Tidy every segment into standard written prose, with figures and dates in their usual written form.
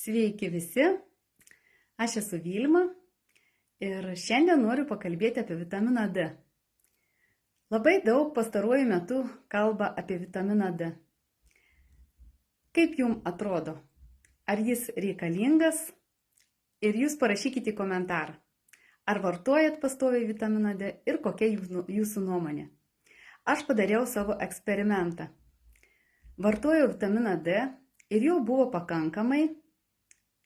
Sveiki visi, aš esu Vilma ir šiandien noriu pakalbėti apie vitaminą D. Labai daug pastaruoju metu kalba apie vitaminą D. Kaip jums atrodo? Ar jis reikalingas? Ir jūs parašykite į komentarą. Ar vartojat pastoviai vitaminą D ir kokia jūsų nuomonė? Aš padariau savo eksperimentą. Vartojau vitaminą D ir jau buvo pakankamai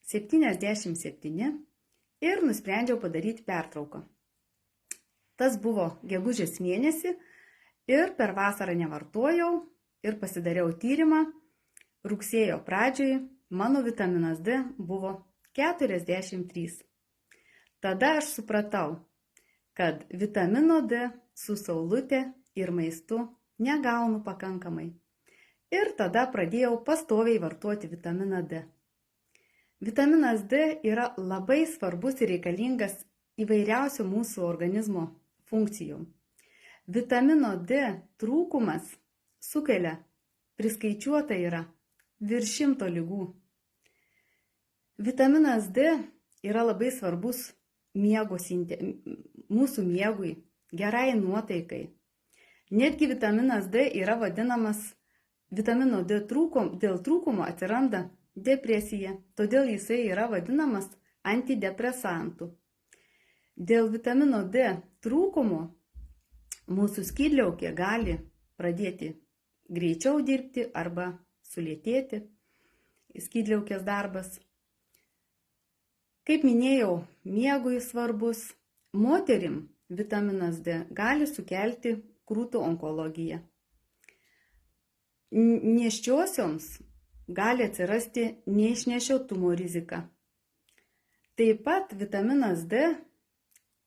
77 ir nusprendžiau padaryti pertrauką. Tas buvo gegužės mėnesį ir per vasarą nevartojau ir pasidariau tyrimą. Rugsėjo pradžioje mano vitaminas D buvo 43. Tada aš supratau, kad vitamino D su saulute ir maistu negaunu pakankamai. Ir tada pradėjau pastoviai vartoti vitaminą D. Vitaminas D yra labai svarbus ir reikalingas įvairiausių mūsų organizmo funkcijų. Vitamino D trūkumas sukelia, priskaičiuota yra, virš 100 ligų. Vitaminas D yra labai svarbus mūsų miegui, gerai nuotaikai. Netgi vitaminas D yra vadinamas, vitamino D dėl trūkumo atsiranda depresija, todėl jisai yra vadinamas antidepresantu. Dėl vitamino D trūkumo mūsų skydliaukė gali pradėti greičiau dirbti arba sulėtėti skydliaukės darbas. Kaip minėjau, miegui svarbus. Moterim vitaminas D gali sukelti krūtų onkologiją. Nėščiosioms gali atsirasti neišnešiotumo rizika. Taip pat vitaminas D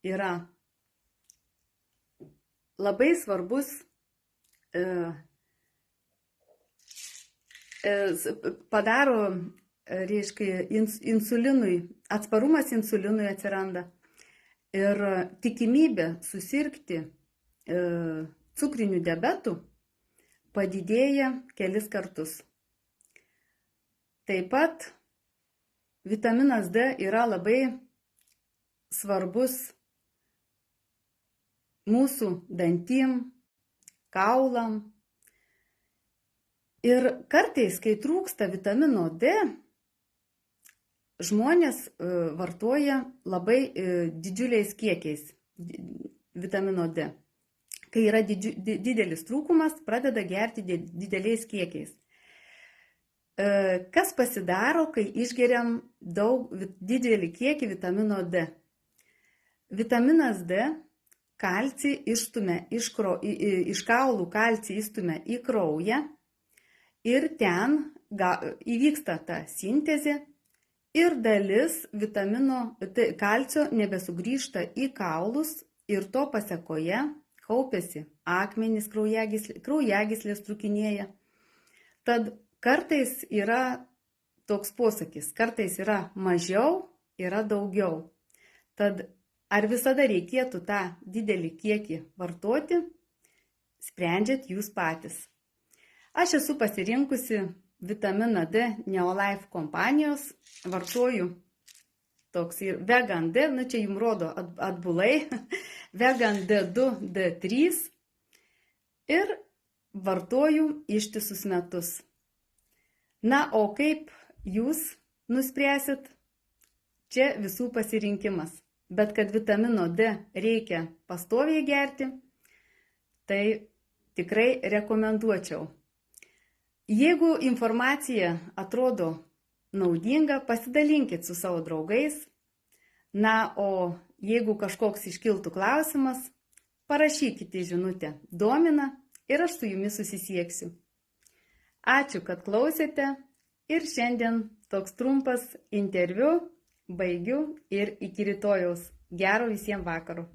yra labai svarbus, padaro, insulinui, atsparumas insulinui atsiranda ir tikimybė susirgti cukriniu diabetu padidėja kelis kartus. Taip pat vitaminas D yra labai svarbus mūsų dantim, kaulam. Ir kartais, kai trūksta vitamino D, žmonės vartoja labai didžiuliais kiekiais vitamino D. Kai yra didelis trūkumas, pradeda gerti dideliais kiekiais. Kas pasidaro, kai išgeriam didelį kiekį vitamino D? Vitaminas D kalcį išstumia iš kaulų, kalcį įstumia į kraują ir ten įvyksta ta sintezė ir dalis kalcio nebesugrįžta į kaulus ir to pasekoje kaupiasi akmenys, kraujagyslės trūkinėja. Tad kartais yra toks posakis, kartais yra mažiau, yra daugiau. Tad ar visada reikėtų tą didelį kiekį vartoti, sprendžiat jūs patys. Aš esu pasirinkusi vitaminą D Neolife kompanijos, vartoju toks ir Vegan D, čia jums rodo atbulai, Vegan D2, D3 ir vartoju ištisus metus. Na, o kaip jūs nuspręsit, čia visų pasirinkimas. Bet kad vitamino D reikia pastoviai gerti, tai tikrai rekomenduočiau. Jeigu informacija atrodo naudinga, pasidalinkit su savo draugais. Na, o jeigu kažkoks iškiltų klausimas, parašykite žinutę domina ir aš su jumis susisieksiu. Ačiū, kad klausėte ir šiandien toks trumpas interviu baigiu ir iki rytojaus. Gero visiems vakaro.